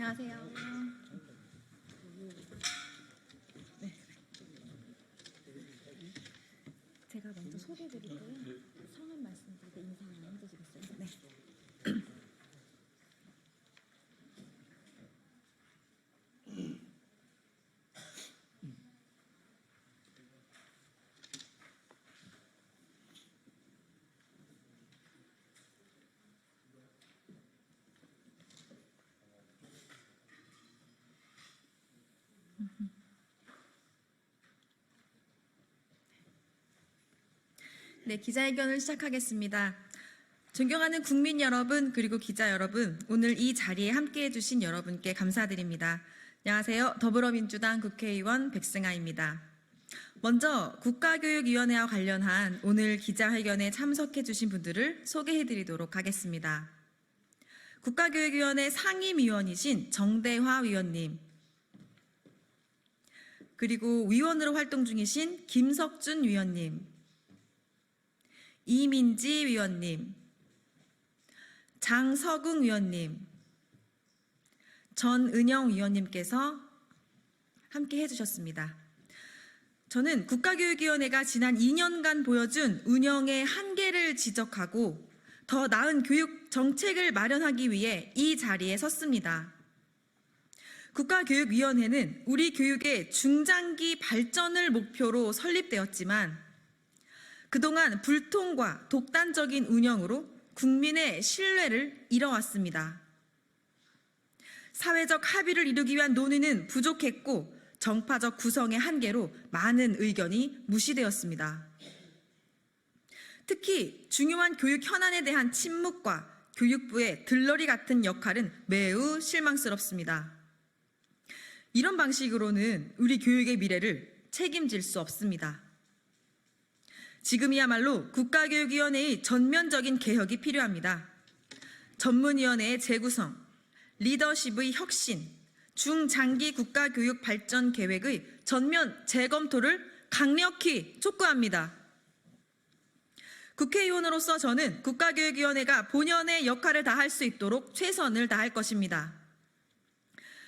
안녕하세요. 네. 제가 먼저 소개해드리고요. 성함 말씀드리고 인사 해주시겠어요? 네. 네, 기자회견을 시작하겠습니다. 존경하는 국민 여러분 그리고 기자 여러분, 오늘 이 자리에 함께해 주신 여러분께 감사드립니다. 안녕하세요. 더불어민주당 국회의원 백승아입니다. 먼저 국가교육위원회와 관련한 오늘 기자회견에 참석해 주신 분들을 소개해 드리도록 하겠습니다. 국가교육위원회 상임위원이신 정대화 위원님, 그리고 위원으로 활동 중이신 김석준 위원님, 이민지 위원님, 장서궁 위원님, 전은영 위원님께서 함께 해주셨습니다. 저는 국가교육위원회가 지난 2년간 보여준 운영의 한계를 지적하고 더 나은 교육 정책을 마련하기 위해 이 자리에 섰습니다. 국가교육위원회는 우리 교육의 중장기 발전을 목표로 설립되었지만 그동안 불통과 독단적인 운영으로 국민의 신뢰를 잃어왔습니다. 사회적 합의를 이루기 위한 논의는 부족했고 정파적 구성의 한계로 많은 의견이 무시되었습니다. 특히 중요한 교육 현안에 대한 침묵과 교육부의 들러리 같은 역할은 매우 실망스럽습니다. 이런 방식으로는 우리 교육의 미래를 책임질 수 없습니다. 지금이야말로 국가교육위원회의 전면적인 개혁이 필요합니다. 전문위원회의 재구성, 리더십의 혁신, 중장기 국가교육 발전 계획의 전면 재검토를 강력히 촉구합니다. 국회의원으로서 저는 국가교육위원회가 본연의 역할을 다할 수 있도록 최선을 다할 것입니다.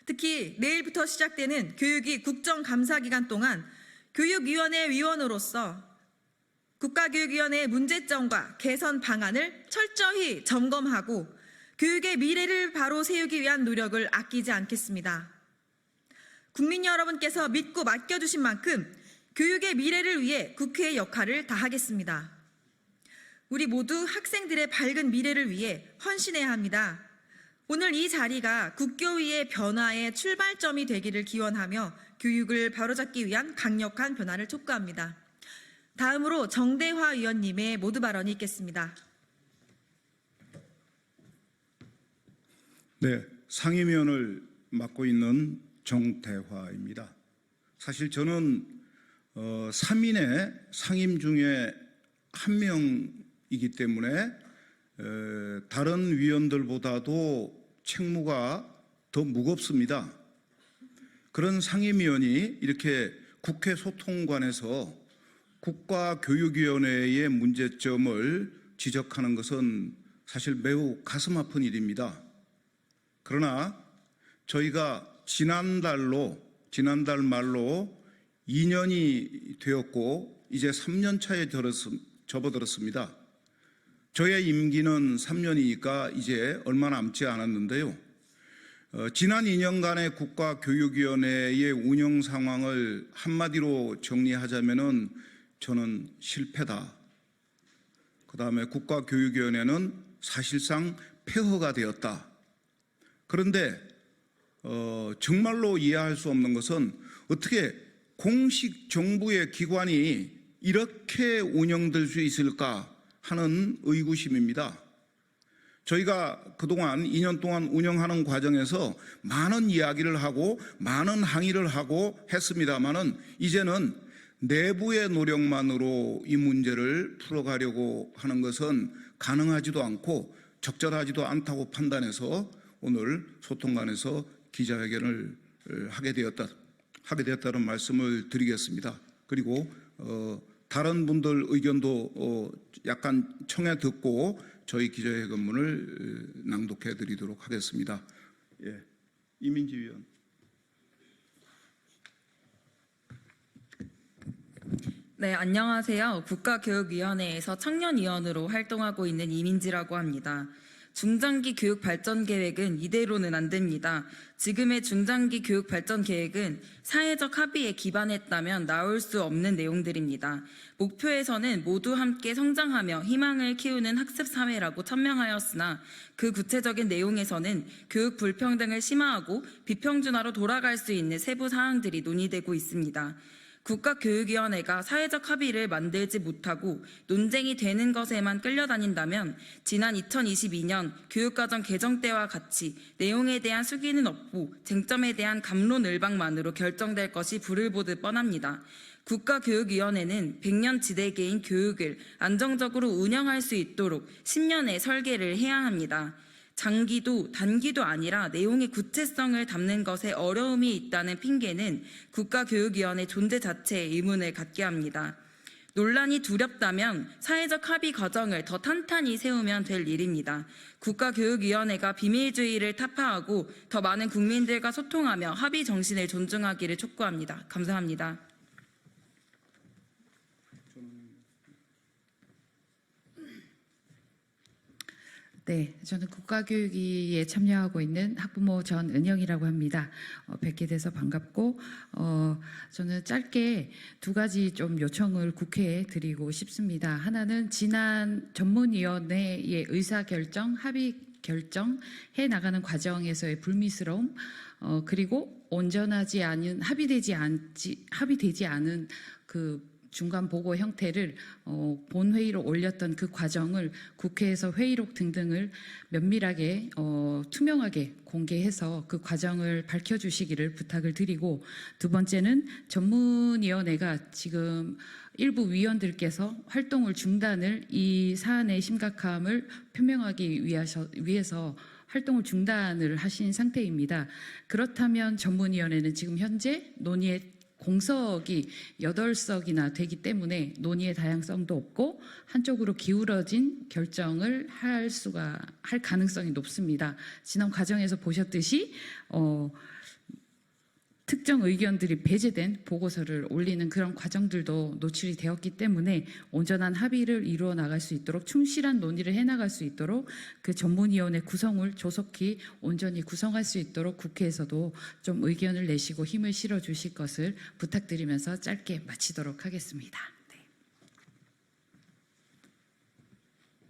특히 내일부터 시작되는 교육위 국정감사기간 동안 교육위원회 위원으로서 국가교육위원회의 문제점과 개선 방안을 철저히 점검하고 교육의 미래를 바로 세우기 위한 노력을 아끼지 않겠습니다. 국민 여러분께서 믿고 맡겨주신 만큼 교육의 미래를 위해 국회의 역할을 다하겠습니다. 우리 모두 학생들의 밝은 미래를 위해 헌신해야 합니다. 오늘 이 자리가 국교위의 변화의 출발점이 되기를 기원하며 교육을 바로잡기 위한 강력한 변화를 촉구합니다. 다음으로 정대화 위원님의 모두 발언이 있겠습니다. 네, 상임위원을 맡고 있는 정대화입니다. 사실 저는 3인의 상임 중에 한 명이기 때문에 다른 위원들보다도 책무가 더 무겁습니다. 그런 상임위원이 이렇게 국회 소통관에서 국가교육위원회의 문제점을 지적하는 것은 사실 매우 가슴 아픈 일입니다. 그러나 저희가 지난달 말로 2년이 되었고 이제 3년 차에 접어들었습니다. 저의 임기는 3년이니까 이제 얼마 남지 않았는데요. 지난 2년간의 국가교육위원회의 운영 상황을 한마디로 정리하자면은 저는 실패다. 그 다음에 국가교육위원회는 사실상 폐허가 되었다. 그런데 정말로 이해할 수 없는 것은 어떻게 공식 정부의 기관이 이렇게 운영될 수 있을까 하는 의구심입니다. 저희가 그동안 2년 동안 운영하는 과정에서 많은 이야기를 하고 많은 항의를 하고 했습니다마는 이제는 내부의 노력만으로 이 문제를 풀어가려고 하는 것은 가능하지도 않고 적절하지도 않다고 판단해서 오늘 소통관에서 기자회견을 하게 되었다는 말씀을 드리겠습니다. 그리고 다른 분들 의견도 약간 청해 듣고 저희 기자회견문을 낭독해 드리도록 하겠습니다. 예. 이민지 위원. 네, 안녕하세요. 국가교육위원회에서 청년위원으로 활동하고 있는 이민지라고 합니다. 중장기 교육 발전 계획은 이대로는 안 됩니다. 지금의 중장기 교육 발전 계획은 사회적 합의에 기반했다면 나올 수 없는 내용들입니다. 목표에서는 모두 함께 성장하며 희망을 키우는 학습 사회라고 천명하였으나 그 구체적인 내용에서는 교육 불평등을 심화하고 비평준화로 돌아갈 수 있는 세부 사항들이 논의되고 있습니다. 국가교육위원회가 사회적 합의를 만들지 못하고 논쟁이 되는 것에만 끌려다닌다면 지난 2022년 교육과정 개정 때와 같이 내용에 대한 수기는 없고 쟁점에 대한 갑론을박만으로 결정될 것이 불을 보듯 뻔합니다. 국가교육위원회는 100년 지대계인 교육을 안정적으로 운영할 수 있도록 10년의 설계를 해야 합니다. 장기도 단기도 아니라 내용의 구체성을 담는 것에 어려움이 있다는 핑계는 국가교육위원회 존재 자체에 의문을 갖게 합니다. 논란이 두렵다면 사회적 합의 과정을 더 탄탄히 세우면 될 일입니다. 국가교육위원회가 비밀주의를 타파하고 더 많은 국민들과 소통하며 합의 정신을 존중하기를 촉구합니다. 감사합니다. 네, 저는 국가교육위에 참여하고 있는 학부모 전은영이라고 합니다. 뵙게 돼서 반갑고, 저는 짧게 두 가지 좀 요청을 국회에 드리고 싶습니다. 하나는 지난 전문위원회의 의사결정, 합의 결정해 나가는 과정에서의 불미스러움, 그리고 온전하지 않은 합의되지 않은 그 중간 보고 형태를 본회의로 올렸던 그 과정을 국회에서 회의록 등등을 면밀하게 투명하게 공개해서 그 과정을 밝혀주시기를 부탁을 드리고, 두 번째는 전문위원회가 지금 일부 위원들께서 활동을 중단을 이 사안의 심각함을 표명하기 위해서 활동을 중단을 하신 상태입니다. 그렇다면 전문위원회는 지금 현재 논의에 공석이 8석이나 되기 때문에 논의의 다양성도 없고 한쪽으로 기울어진 결정을 할 가능성이 높습니다. 지난 과정에서 보셨듯이 특정 의견들이 배제된 보고서를 올리는 그런 과정들도 노출이 되었기 때문에 온전한 합의를 이루어 나갈 수 있도록 충실한 논의를 해나갈 수 있도록 그 전문위원회 구성을 조속히 온전히 구성할 수 있도록 국회에서도 좀 의견을 내시고 힘을 실어 주실 것을 부탁드리면서 짧게 마치도록 하겠습니다.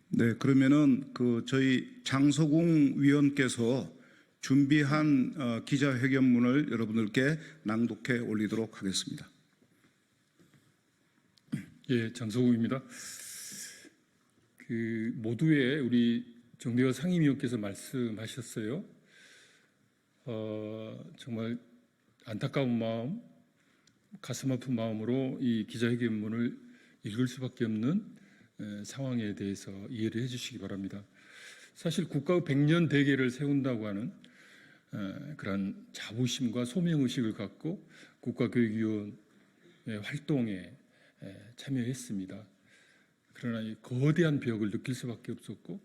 네, 그러면은 저희 장소공 위원께서 준비한 기자회견문을 여러분들께 낭독해 올리도록 하겠습니다. 예, 장소국입니다. 모두의 우리 정대화 상임위원께서 말씀하셨어요. 정말 안타까운 마음, 가슴 아픈 마음으로 이 기자회견문을 읽을 수밖에 없는 상황에 대해서 이해를 해주시기 바랍니다. 사실 국가 100년 대계를 세운다고 하는 그런 자부심과 소명의식을 갖고 국가교육위원회 활동에 참여했습니다. 그러나 이 거대한 벽을 느낄 수밖에 없었고,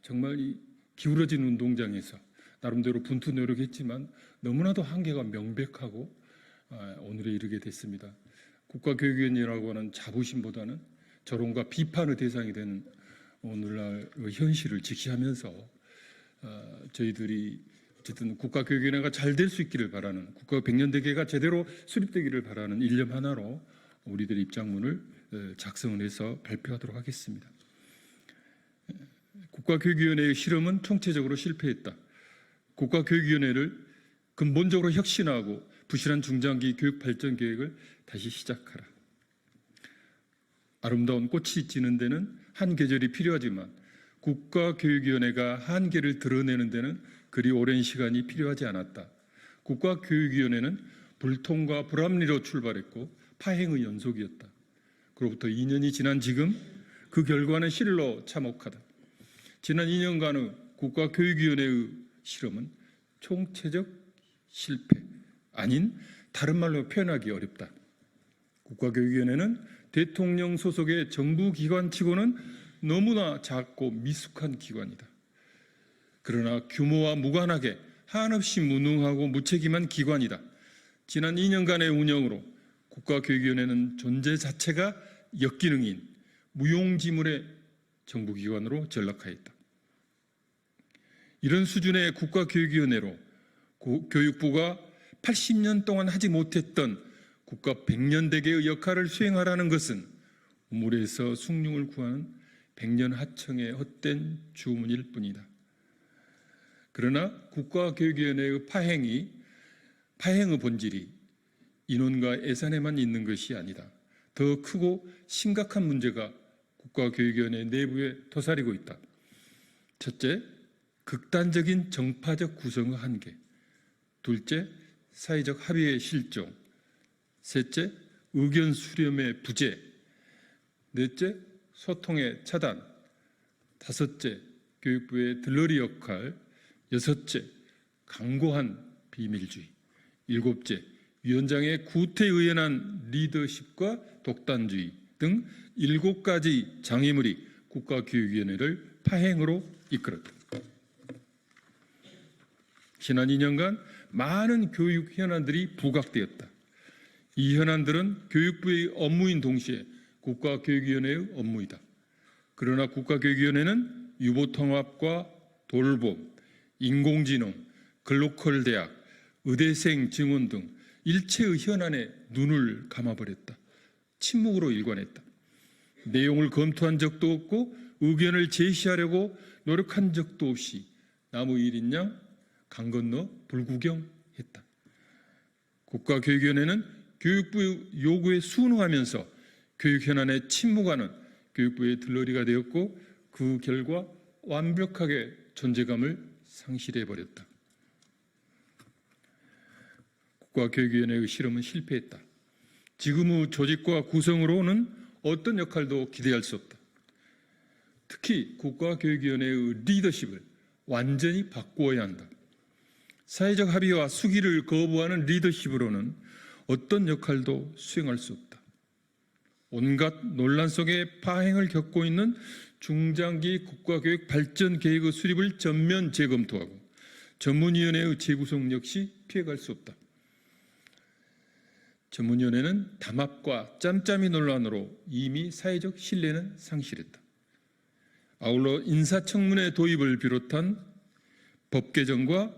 정말 이 기울어진 운동장에서 나름대로 분투 노력했지만 너무나도 한계가 명백하고 오늘에 이르게 됐습니다. 국가교육위원회라고 하는 자부심보다는 저론과 비판의 대상이 되는 오늘날 현실을 직시하면서 저희들이 어쨌든 국가교육위원회가 잘 될 수 있기를 바라는, 국가 100년 대계가 제대로 수립되기를 바라는 일념 하나로 우리들의 입장문을 작성을 해서 발표하도록 하겠습니다. 국가교육위원회의 실험은 총체적으로 실패했다. 국가교육위원회를 근본적으로 혁신하고 부실한 중장기 교육 발전 계획을 다시 시작하라. 아름다운 꽃이 지는 데는 한 계절이 필요하지만 국가교육위원회가 한계를 드러내는 데는 그리 오랜 시간이 필요하지 않았다. 국가교육위원회는 불통과 불합리로 출발했고 파행의 연속이었다. 그로부터 2년이 지난 지금 그 결과는 실로 참혹하다. 지난 2년간의 국가교육위원회의 실험은 총체적 실패, 아닌 다른 말로 표현하기 어렵다. 국가교육위원회는 대통령 소속의 정부 기관치고는 너무나 작고 미숙한 기관이다. 그러나 규모와 무관하게 한없이 무능하고 무책임한 기관이다. 지난 2년간의 운영으로 국가교육위원회는 존재 자체가 역기능인 무용지물의 정부기관으로 전락하였다. 이런 수준의 국가교육위원회로 교육부가 80년 동안 하지 못했던 국가 100년대계의 역할을 수행하라는 것은 우물에서 숭늉을 구하는 백년하청의 헛된 주문일 뿐이다. 그러나 국가교육위원회의 파행의 본질이 인원과 예산에만 있는 것이 아니다. 더 크고 심각한 문제가 국가교육위원회 내부에 도사리고 있다. 첫째, 극단적인 정파적 구성의 한계. 둘째, 사회적 합의의 실종. 셋째, 의견 수렴의 부재. 넷째, 소통의 차단. 다섯째, 교육부의 들러리 역할. 여섯째, 강고한 비밀주의. 일곱째, 위원장의 구태의연한 리더십과 독단주의 등 7가지 장애물이 국가교육위원회를 파행으로 이끌었다. 지난 2년간 많은 교육 현안들이 부각되었다. 이 현안들은 교육부의 업무인 동시에 국가교육위원회의 업무이다. 그러나 국가교육위원회는 유보통합과 돌봄, 인공지능, 글로컬 대학, 의대생 증원 등 일체의 현안에 눈을 감아버렸다. 침묵으로 일관했다. 내용을 검토한 적도 없고 의견을 제시하려고 노력한 적도 없이 나무 1인양 강 건너 불구경했다. 국가교육위원회는 교육부의 요구에 순응하면서 교육 현안에 침묵하는 교육부의 들러리가 되었고 그 결과 완벽하게 존재감을 상실해버렸다. 국가교육위원회의 실험은 실패했다. 지금의 조직과 구성으로는 어떤 역할도 기대할 수 없다. 특히 국가교육위원회의 리더십을 완전히 바꾸어야 한다. 사회적 합의와 수기를 거부하는 리더십으로는 어떤 역할도 수행할 수 없다. 온갖 논란 속에 파행을 겪고 있는 중장기 국가교육 발전 계획의 수립을 전면 재검토하고 전문위원회의 재구성 역시 피해갈 수 없다. 전문위원회는 담합과 짬짬이 논란으로 이미 사회적 신뢰는 상실했다. 아울러 인사청문회 도입을 비롯한 법 개정과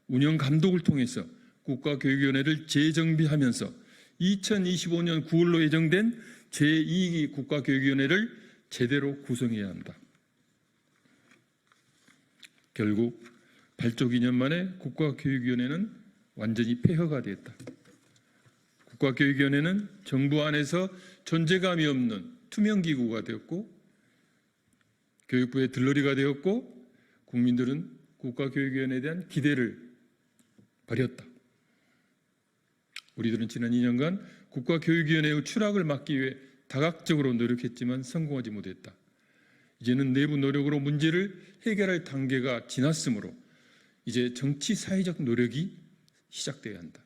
운영 감독을 통해서 국가교육위원회를 재정비하면서 2025년 9월로 예정된 제2기 국가교육위원회를 제대로 구성해야 한다. 결국 발족 2년 만에 국가교육위원회는 완전히 폐허가 되었다. 국가교육위원회는 정부 안에서 존재감이 없는 투명기구가 되었고 교육부의 들러리가 되었고 국민들은 국가교육위원회에 대한 기대를 버렸다. 우리들은 지난 2년간 국가교육위원회의 추락을 막기 위해 다각적으로 노력했지만 성공하지 못했다. 이제는 내부 노력으로 문제를 해결할 단계가 지났으므로 이제 정치 사회적 노력이 시작돼야 한다.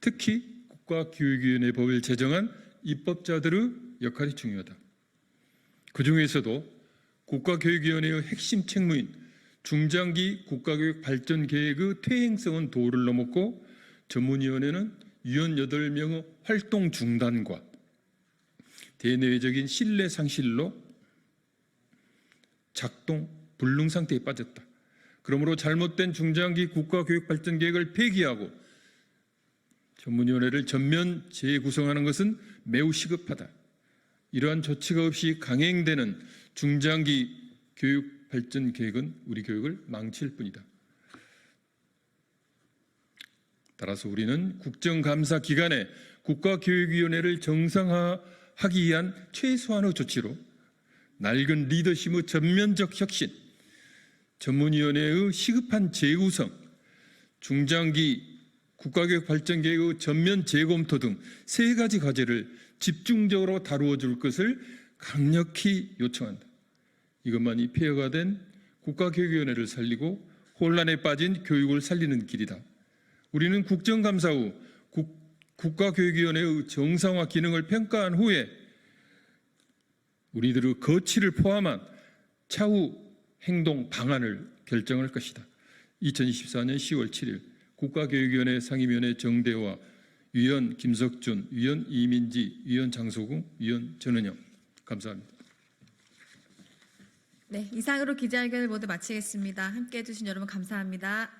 특히 국가교육위원회 법을 제정한 입법자들의 역할이 중요하다. 그 중에서도 국가교육위원회의 핵심 책무인 중장기 국가교육 발전 계획의 퇴행성은 도를 넘었고 전문위원회는 위원 8명의 활동 중단과 대내외적인 신뢰 상실로 작동 불능 상태에 빠졌다. 그러므로 잘못된 중장기 국가교육 발전 계획을 폐기하고 전문위원회를 전면 재구성하는 것은 매우 시급하다. 이러한 조치가 없이 강행되는 중장기 교육 발전 계획은 우리 교육을 망칠 뿐이다. 따라서 우리는 국정감사 기간에 국가교육위원회를 정상화하기 위한 최소한의 조치로 낡은 리더십의 전면적 혁신, 전문위원회의 시급한 재구성, 중장기 국가교육 발전 계획의 전면 재검토 등 3가지 과제를 집중적으로 다루어 줄 것을 강력히 요청한다. 이것만이 폐허가 된 국가교육위원회를 살리고 혼란에 빠진 교육을 살리는 길이다. 우리는 국정감사 후 국가교육위원회의 정상화 기능을 평가한 후에 우리들의 거취를 포함한 차후 행동 방안을 결정할 것이다. 2024년 10월 7일 국가교육위원회 상임위원회 정대화, 위원 김석준, 위원 이민지, 위원 장소궁, 위원 전은영. 감사합니다. 네, 이상으로 기자회견을 모두 마치겠습니다. 함께해 주신 여러분 감사합니다.